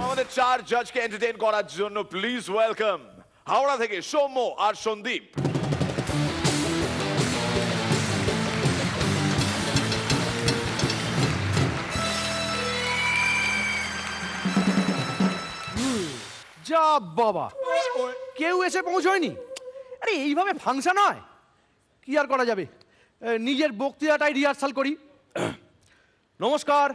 আমাদের চার জাজকে এন্টারটেইন করার জন্য প্লিজ ওয়েলকাম হাওড়া থেকে সৌম্য আর সন্দীপ। যা বাবা, কেউ এসে পৌঁছয়নি। আরে এইভাবে ফাংশন হয়? কি আর করা যাবে, নিজের বক্তৃতাটাই রিহার্সাল করি। নমস্কার,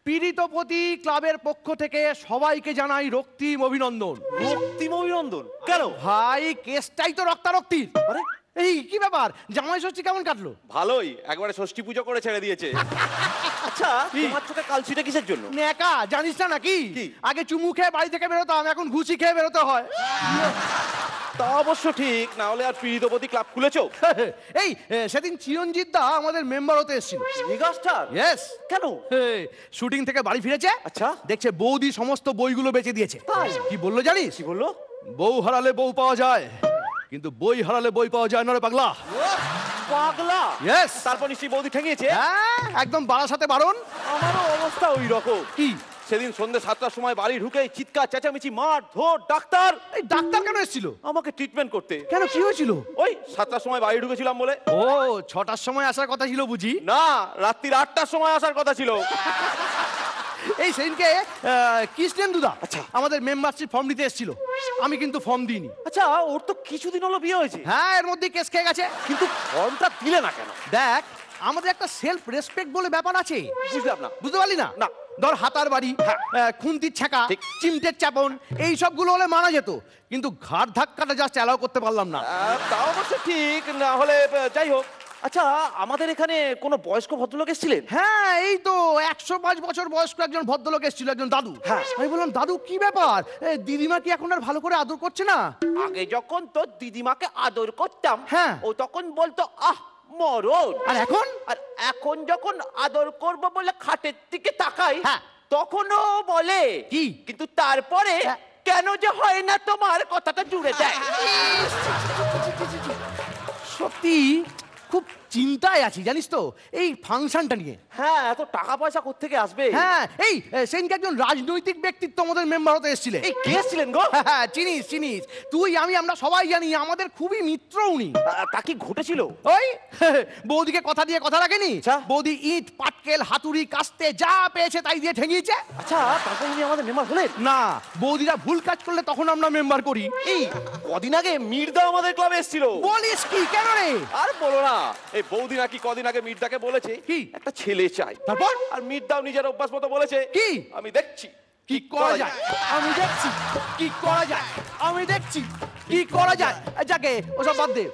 পীড়িতপতি ক্লাবের পক্ষ থেকে সবাইকে জানাই রক্তিম অভিনন্দন। রক্তিম অভিনন্দন কেন ভাই? কেসটাই তো রক্তারক্তির। আরে এই কি ব্যাপার, জামাই ষষ্ঠী কেমন কাটলো? ভালোই, একবারে ষষ্ঠী পুজো করে ছেড়ে দিয়েছে। আচ্ছা, তোমার চোখে কালচিটা কিসের জন্য? নেকা জানিস না নাকি? আগে চুমু খেয়ে বাড়ি থেকে বেরোতাম, এখন ঘুষি খেয়ে বেরোতে হয়। তা অবশ্য ঠিক, না হলে আর পীড়িতপতি ক্লাব খুলেছো? এই সেদিন চিরঞ্জিত দা আমাদের মেম্বার হতে এসেছিল। মেগাস্টার? ইয়েস। কেন? শুটিং থেকে বাড়ি ফিরেছে। আচ্ছা। দেখছে বৌদি সমস্ত বইগুলো বেচে দিয়েছে। কি বললো জানিস? কি বললো? বউ হারালে বউ পাওয়া যায়, কিন্তু বই হারালে বই পাওয়া যায় না রে পাগলা। পাগলা? ইয়েস। তারপর নিশ্চয়ই বৌদি ঠেঙিয়েছে? হ্যাঁ, একদম বারাসাতে বারণ। আমারও অবস্থা ওই রকম। কি? সেদিন সন্ধ্যে 7টার সময় বাড়ি ঢুকে চিৎকার চেঁচামেচি মার ধর। ডাক্তার? এই ডাক্তার কেন এসেছিল? আমাকে ট্রিটমেন্ট করতে। কেন, কি হয়েছিল? ওই 7টার সময় বাড়ি ঢুকেছিলাম বলে। ও, 6টার সময় আসার কথা ছিল বুঝি? না, রাত্রির 8টার সময় আসার কথা ছিল। এই সেদিনকে কৃষ্ণেন্দুদা আচ্ছা আমাদের মেম্বারশিপ ফর্ম নিতে এসেছিল, আমি কিন্তু ফর্ম দিইনি। আচ্ছা, ওর তো কিছুদিন হলো বিয়ে হয়েছে। হ্যাঁ, এর মধ্যে কেস খেয়ে গেছে। কিন্তু ফর্মটা দিলে না কেন? দেখ, আমাদের একটা সেলফ রেসপেক্ট বলে ব্যাপার আছে। বুঝলাম না। বুঝতে পারলি না? না। ধর হাতার বাড়ি, খুন্তির ছাকা, চিমটের চাপন, এই সবগুলো হলে মানা যেত, কিন্তু ঘাড় ধাক্কাটা জাস্ট অ্যালাউ করতে পারলাম না। তা অবশ্য ঠিক, না হলে যাই হোক। আচ্ছা, আমাদের এখানে কোনো বয়স্ক ভদ্রলোক এসেছিলেন? হ্যাঁ, এই তো 105 বছর বয়স্ক একজন ভদ্রলোক এসেছিল, একজন দাদু। হ্যাঁ। আমি বললাম, দাদু কি ব্যাপার, দিদিমা কি এখন আর ভালো করে আদর করছে না? আগে যখন তোর দিদিমাকে আদর করতাম, হ্যাঁ, ও তখন বলতো আহ মরণ। আর এখন? আর এখন যখন আদর করব বলে খাটের দিকে তাকাই, হ্যাঁ, তখনও বলে কি? কিন্তু তারপরে কেন যে হয় না তোমার কথাটা জুড়ে দেয়। সত্যি খুব চিন্তায় আছি জানিস তো এই ফাংশনটা নিয়ে। হ্যাঁ, এত টাকা পয়সা কোত্থেকে আসবে? হ্যাঁ, এই সেদিনকে একজন রাজনৈতিক ব্যক্তিত্ব আমাদের মেম্বার হতে এসেছিলেন। এই কে ছিলেন গো? হ্যাঁ, চিনিস চিনিস, তুই আমি আমরা সবাই জানি, আমাদের খুবই মিত্র উনি। তা কি ঘটেছিল? ওই বৌদিকে কথা দিয়ে কথা রাখেনি। বৌদি ইট পাটকেল হাতুড়ি কাস্তে যা পেয়েছে তাই দিয়ে ঠেঙিয়েছে। আচ্ছা, তারপর উনি আমাদের মেম্বার হলেন? না, বৌদিরা ভুল কাজ করলে তখন আমরা মেম্বার করি। এই কদিন আগে মির্দা আমাদের ক্লাবে এসেছিল। বলিস কি? কেন রে? আর বলো না, এই বৌদি নাকি কদিন আগে মির্দাকে বলেছে কি একটা ছেলে চাই। তারপর? আর মির্দাও নিজের অভ্যাস মতো বলেছে কি? আমি দেখছি কি করা যায়, আমি দেখছি কি করা যায়, আমি দেখছি কি করা যায়। যাকে ওসব বাদ দে।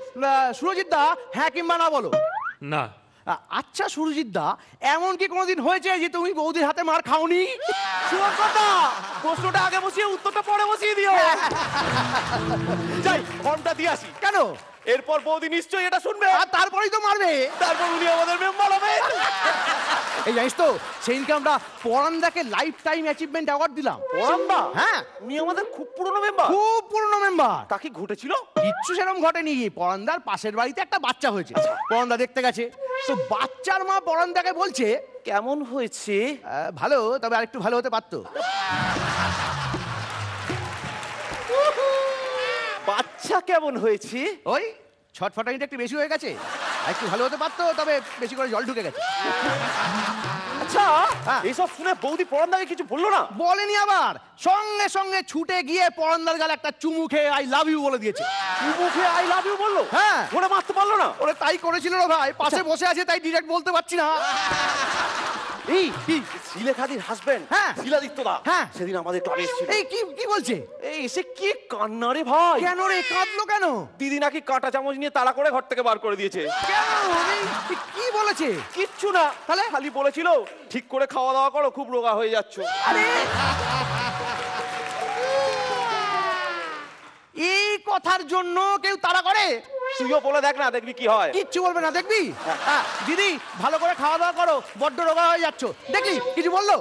সুরজিৎ দা, হ্যাঁ কিংবা না বলো। না। আচ্ছা সুরজিৎ দা, এমন কি কোনোদিন হয়েছে যে তুমি বৌদির হাতে মার খাওনি? কথা, প্রশ্নটা আগে বসিয়ে উত্তরটা পরে বসিয়ে দিও। যাই, ফর্মটা দিয়ে আসি। কেন? এরপর বৌদি নিশ্চয়ই এটা শুনবে, আর তারপরেই তো মারবে। তারপর উনি আমাদের মেম্বার হবে। এই জানিস তো, সেদিনকে আমরা পরান্দাকে লাইফ টাইম অ্যাচিভমেন্ট অ্যাওয়ার্ড দিলাম। পরান্দা? হ্যাঁ, উনি আমাদের খুব পুরনো মেম্বার। খুব পুরনো মেম্বার। তা কি ঘটেছিল? কিচ্ছু সেরকম ঘটেনি। পরান্দার পাশের বাড়িতে একটা বাচ্চা হয়েছে, পরান্দা দেখতে গেছে। তো বাচ্চার মা পরান্দাকে বলছে, কেমন হয়েছে? ভালো, তবে আরেকটু ভালো হতে পারতো। বাচ্চা কেমন হয়েছে? ওই ছটফটানিটা একটু বেশি হয়ে গেছে, একটু ভালো হতে পারতো, তবে বেশি করে জল ঢুকে গেছে। আচ্ছা, এইসব শুনে বৌদি পরান্দাকে কিছু বললো না? বলেনি, আবার সঙ্গে সঙ্গে ছুটে গিয়ে পরান্দার গালে একটা চুমু খেয়ে আই লাভ ইউ বলে দিয়েছে। চুমু খেয়ে আই লাভ ইউ বললো? হ্যাঁ। ওরা মারতে পারলো না? ওরে তাই করেছিল রে ভাই, পাশে বসে আছে তাই ডিরেক্ট বলতে পারছি না। এই শিলেখাদির হাজবেন্ড, হ্যাঁ, শিলাদিত্য দা, হ্যাঁ, সেদিন আমাদের ক্লাবে এসেছিল। এই কি কি বলছে? এই এসে কি কান্না রে ভাই। কেন রে, কাঁদলো কেন? দিদি নাকি কাঁটা চামচ নিয়ে তাড়া করে ঘর থেকে বার করে দিয়েছে। কেন? কি বলেছে? কিচ্ছু না, তাহলে খালি বলেছিল ঠিক করে খাওয়া দাওয়া করো, খুব রোগা হয়ে যাচ্ছ। আরে এই কথার জন্য কেউ তাড়া করে? তুইও বলে দেখ না, দেখবি কি হয়। কিচ্ছু বলবে না, দেখবি। দিদি ভালো করে খাওয়া দাওয়া করো, বড্ড রোগা হয়ে যাচ্ছ, দেখি কিছু বললো?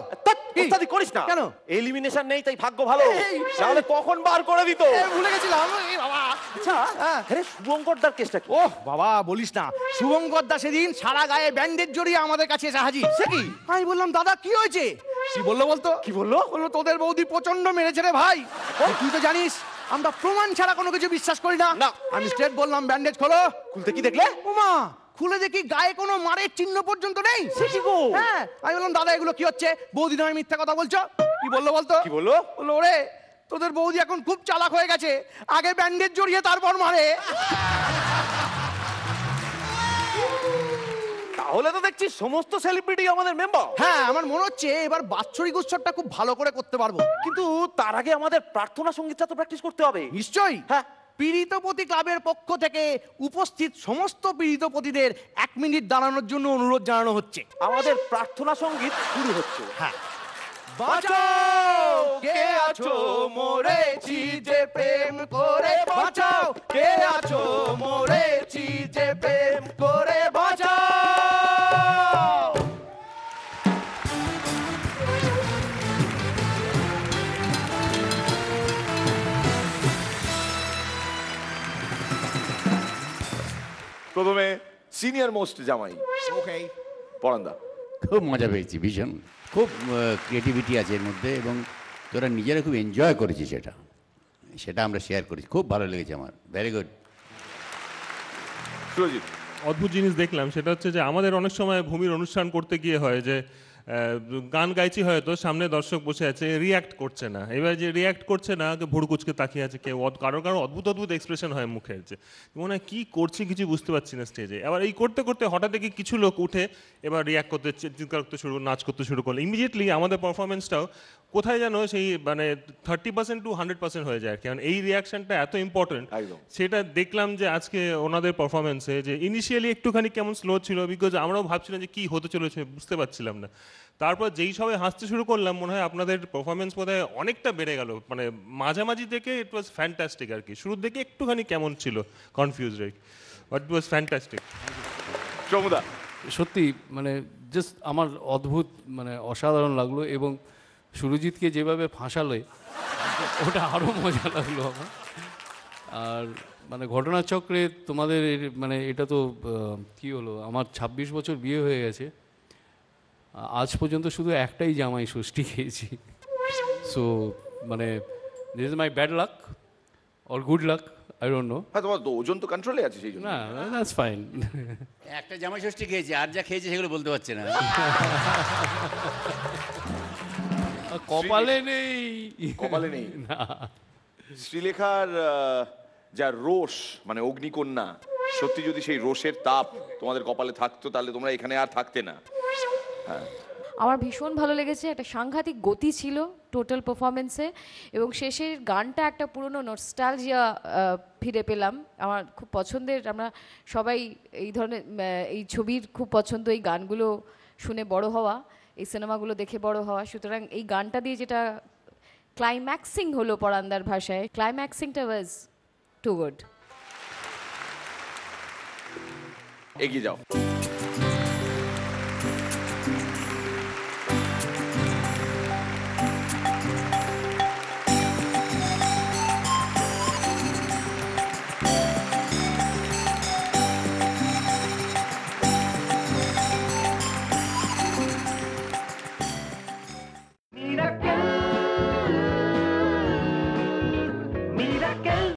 কি? ওস্তাদি করিস না কেন? এলিমিনেশন নেই তাই ভাগ্য ভালো এই, তাহলে কখন বার করে দিত ভুলে গেছিলাম এই বাবা। আচ্ছা হ্যাঁ। আরে শুভঙ্করদার কেসটা কি ওহ বাবা বলিস না, শুভঙ্কর দা সেদিন সারা গায়ে ব্যান্ডেজ জড়িয়ে আমাদের কাছে এসে হাজির। সে কি? আমি বললাম দাদা কি হয়েছে? কি বললো বলতো? কি বললো? বললো তোদের বৌদি প্রচন্ড মেরেছে রে ভাই। তুই তো জানিস আমরা প্রমাণ ছাড়া কোনো কিছু বিশ্বাস করি না। না। আমি স্ট্রেট বললাম ব্যান্ডেজ খোলো। খুলতে কি দেখলে ওমা খুলে দেখি গায়ে কোনো মারের চিহ্ন পর্যন্ত নেই। সে কি গো? হ্যাঁ আমি বললাম দাদা এগুলো কি হচ্ছে? বৌদি নামে মিথ্যা কথা বলছো। কি বললো বলতো? কি বললো? বললো ওরে তোদের বৌদি এখন খুব চালাক হয়ে গেছে, আগে ব্যান্ডেজ জড়িয়ে তারপর মারে। তাহলে তো দেখছি সমস্ত সেলিব্রিটি আমাদের মেম্বার হ্যাঁ আমার মনে হচ্ছে এবার বাৎসরিক উৎসবটা খুব ভালো করে করতে পারবো। কিন্তু তার আগে আমাদের প্রার্থনা সঙ্গীতটা তো প্র্যাকটিস করতে হবে নিশ্চয়ই। হ্যাঁ পীড়িতপতি ক্লাবের পক্ষ থেকে উপস্থিত সমস্ত পীড়িতপতিদের 1 মিনিট দাঁড়ানোর জন্য অনুরোধ জানানো হচ্ছে। আমাদের প্রার্থনা সঙ্গীত শুরু হচ্ছে হ্যাঁ বাঁচাও কে আছো মরেছি যে প্রেম করে, বাঁচাও কে আছো মরেছি যে প্রেম করে, বাঁচাও। প্রথমে সিনিয়র মোস্ট জামাই পরান্দা। খুব মজা পেয়েছি, ভীষণ খুব ক্রিয়েটিভিটি আছে এর মধ্যে এবং তোরা নিজেরা খুব এনজয় করেছিস সেটা আমরা শেয়ার করেছি, খুব ভালো লেগেছে আমার, ভেরি গুড। সুরজিৎ। অদ্ভুত জিনিস দেখলাম, সেটা হচ্ছে যে আমাদের অনেক সময় ভূমির অনুষ্ঠান করতে গিয়ে হয় যে গান গাইছি হয়তো সামনে দর্শক বসে আছে, রিয়্যাক্ট করছে না। এবার যে রিয়্যাক্ট করছে না, ভুরু কুচকে তাকিয়ে আছে কেউ, কারো অদ্ভুত অদ্ভুত এক্সপ্রেশন হয় মুখের, যে মনে হয় কী করছি কিছু বুঝতে পারছি না স্টেজে। এবার এই করতে করতে হঠাৎ দেখি কিছু লোক উঠে এবার রিয়্যাক্ট করতে, চিৎকার করতে শুরু, নাচ করতে শুরু করলো। ইমিডিয়েটলি আমাদের পারফরমেন্সটাও কোথায় যেন সেই মানে 30% to 100% হয়ে যায়, কারণ এই রিয়াকশনটা এত ইম্পর্টেন্ট। একদম। সেটা দেখলাম যে আজকে ওনাদের পারফরমেন্সে যে ইনিশিয়ালি একটুখানি কেমন স্লো ছিল, বিকজ আমরাও ভাবছিলাম যে কী হতে চলেছে বুঝতে পারছিলাম না। তারপর যেই সবাই হাসতে শুরু করলাম, মনে হয় আপনাদের পারফরমেন্স বোধহয় অনেকটা বেড়ে গেল, মানে মাঝামাঝি থেকে ইট ওয়াজ ফ্যান্টাস্টিক আর কি। শুরুর দিকে একটুখানি কেমন ছিল, confuse wreck, but it was fantastic. চমুদা। সত্যি মানে জাস্ট আমার অদ্ভুত মানে অসাধারণ লাগলো, এবং সুরজিৎকে যেভাবে ফাঁসালে ওটা আরও মজা লাগলো আমার। আর মানে ঘটনাচক্রে তোমাদের মানে এটা তো কি হলো, আমার 26 বছর বিয়ে হয়ে গেছে, আজ পর্যন্ত শুধু একটাই জামাই ষষ্ঠী খেয়েছি। সো মানে this is my bad luck or good luck, I don't know. হ্যাঁ তোমার তো ওজন তো কন্ট্রোলে আছে সেই জন্য। না দ্যাটস ফাইন। একটা জামাই ষষ্ঠী খেয়েছে, আর যা খেয়েছে সেগুলো বলতে পারছে না। কপালে নেই, কপালে নেই। না। শ্রীলেখার যা রোষ, মানে অগ্নিকন্যা, সত্যি যদি সেই রোষের তাপ তোমাদের কপালে থাকতো তাহলে তোমরা এখানে আর থাকতে না। আমার ভীষণ ভালো লেগেছে, একটা সাংঘাতিক গতি ছিল টোটাল পারফরমেন্সে, এবং শেষের গানটা একটা পুরনো নস্টালজিয়া ফিরে পেলাম। আমার খুব পছন্দের, আমরা সবাই এই ধরনের এই ছবির খুব পছন্দ, এই গানগুলো শুনে বড় হওয়া, এই সিনেমাগুলো দেখে বড় হওয়া। সুতরাং এই গানটা দিয়ে যেটা ক্লাইম্যাক্সিং হলো পরান্দার ভাষায়, ক্লাইম্যাক্সিংটা ওয়াজ টু গুড। এগিয়ে যাও।